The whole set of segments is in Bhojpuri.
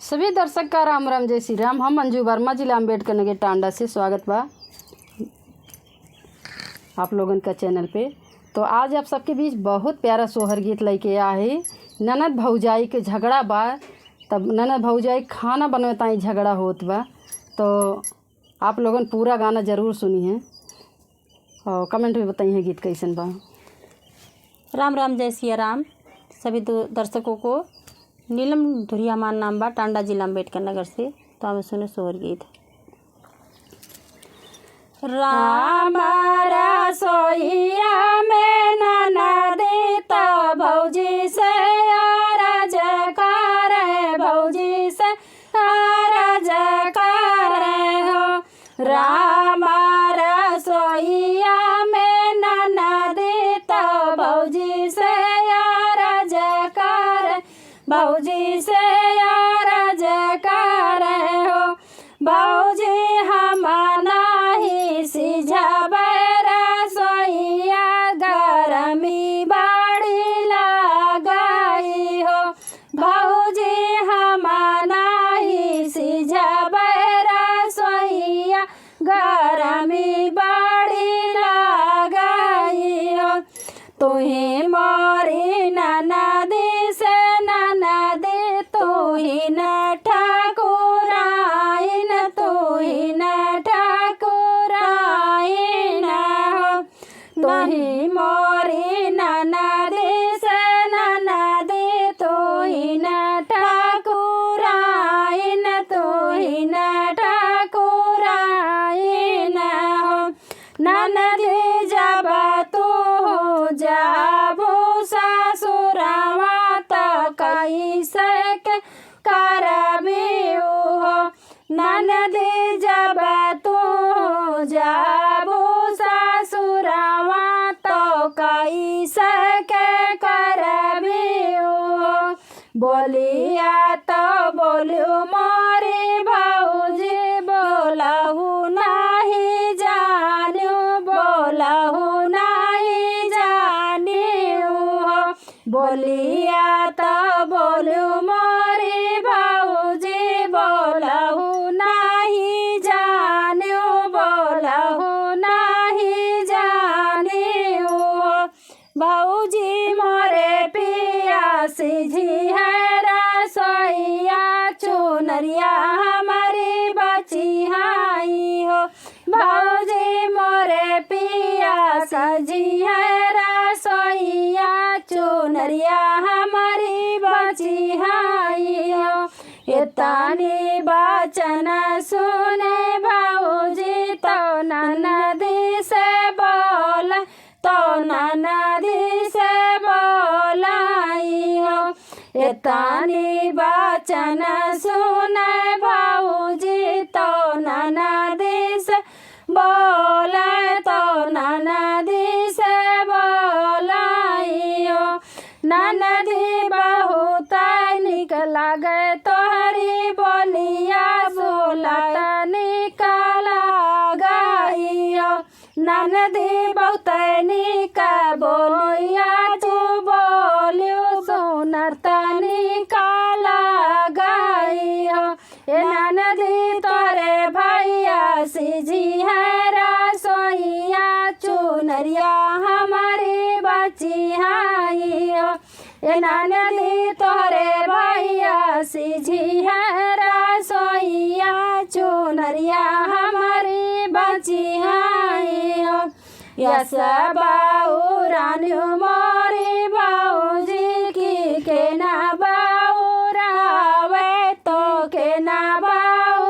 सभी दर्शक का राम राम जय श्री राम। हम अंजू वर्मा, जिला अम्बेडकर नगर टांडा से स्वागत बा आप लोगन का चैनल पे। तो आज आप सबके बीच बहुत प्यारा सोहर गीत लेके आए। ननद भौजाई के झगड़ा बा, तब ननद भौजाई खाना बनवता ही झगड़ा होत बा। तो आप लोगन पूरा गाना ज़रूर सुनी है और कमेंट में बताइए गीत कैसन बा। राम राम जय सिया राम। सभी दर्शकों को नीलम धुरियामान नाम बा, टांडा जिला अम्बेडकर नगर से। तो हमें सुने सोहर गीत। राम रसोईया में ननदी तो भौजी से अरज करे, भौजी से अरज करे हो। राम रसोईया में ननदी तो भौजी से अरज करे, भौजी से अरज करे हो। भौजी हम नाही सिझबै रसोईया, गरमी बड़ी लगाई हो। भौजी हम नाही सिझबै रसोईया, गरमी बड़ी लगाई हो। तुही मोरी ननदी से ननदी, तुही न ठाकुराइन, तुही न ठाकुराइन हो। तुही मोरी ननदी से ननदी, तुही न ठाकुराइन, तुही न ठाकुराइन हो। ननदी जब तू जाबू ससुरवा, तो कैसे के करबी हो। ननदी जब तू जाबू ससुरवा, तो कैसे के करबी हो। बोलिया तो बोलू मोरी भौजी, बोलहु नहीं जानू, बोलहु नहीं जानियो हो। बोलिया तो बोलू मोरी भौजी, बोलहु नहीं जानू, बोलहु नहीं जानियो हो। भौजी मोरे पिया सिझी है रसोईया, चुनरिया हमारी बची हाई हो। भौजी मोरे पिया सजी है रसोईया, चुनरिया हमारी बची हाई हो। इतनी वचन सुने भौजी, तो ननदी से बोल, तो ननदी से बोलाई हो। इतनी वचन सुने भौजी, तो ननदी से बोले, तो ननदी से बोलाई हो। ननदी बहुत निक लागे तोहरी बोलिया, बोलत निक लगाई हो। ननदी बहुत निक बोलिया, तू बोलियो सुनत निक लगाई हो। ए ननदी तोरे भैया सिझी है रसोईया, चुनरिया हमारी बची हाई हो। ए ननदी तोरे भैया सिझी है रसोईया, चुनरिया हमारी बची हाई हो। यस बाउरानु मोरी भौजी की के ना बाउरावे, तो के ना बाउरावाई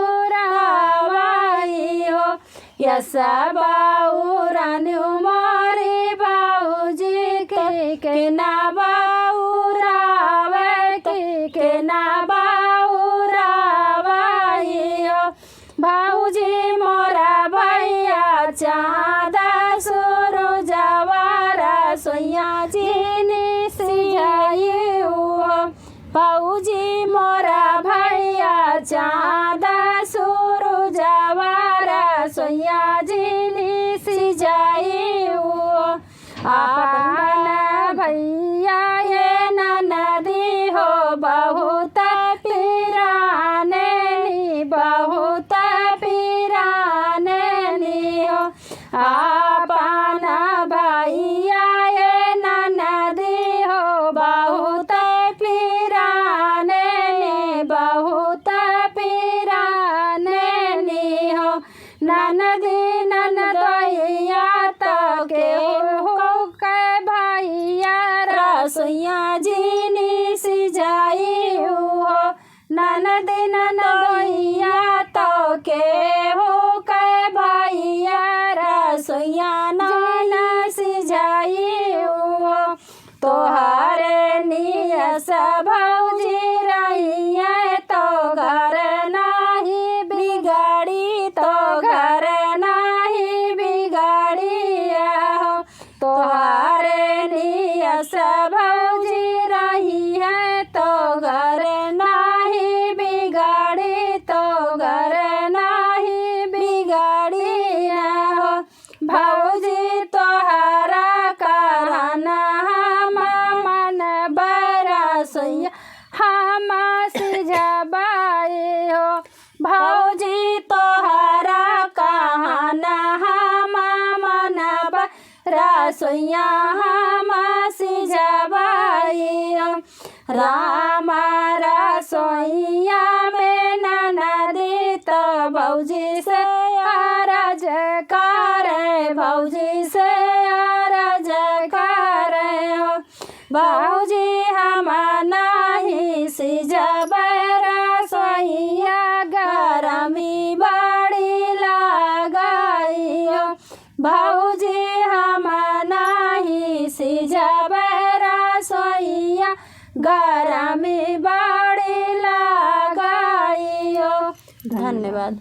हो। यस बाउरानु मोरी भौजी के ना बाउरावे, के ना बाउरावाई हो। भौजी मोरा भैया चाँदा सूरजवा, रसोईया जीनी सिझाई हो। भौजी मोरा भैया चाँदा सूरजवा, रसोईया जीनी सिझाई हो। अपन भैया रसोइया जीनी सिजाई हो ननद ननदोइया तो के हो के भैया रसोइया नाना सिजाई हो तोहरे नियस भौजी रहिया तो घर नाही बिगाड़ी तो घर नाही बिगाड़िया हो तोहरे नियस भौजी रहिया तो घर नाही बिगाड़ी तो घर नाही बिगाड़िया हो भौजी तोहरा करना मन बरसोइया हम सिजबाए हो भौजी तोहरा कहना हम मन बरसोइया हम सिजबाए हो राम रसोइया में ननदी तो भौजी से अरज करे भौजी से अरज करे हो भौजी हम नाही सिजब रसोइया गरमी बड़ी लगाई हो भौजी हम नाही सिजब रसोइया गरमी बड़ी लगाई हो। धन्यवाद।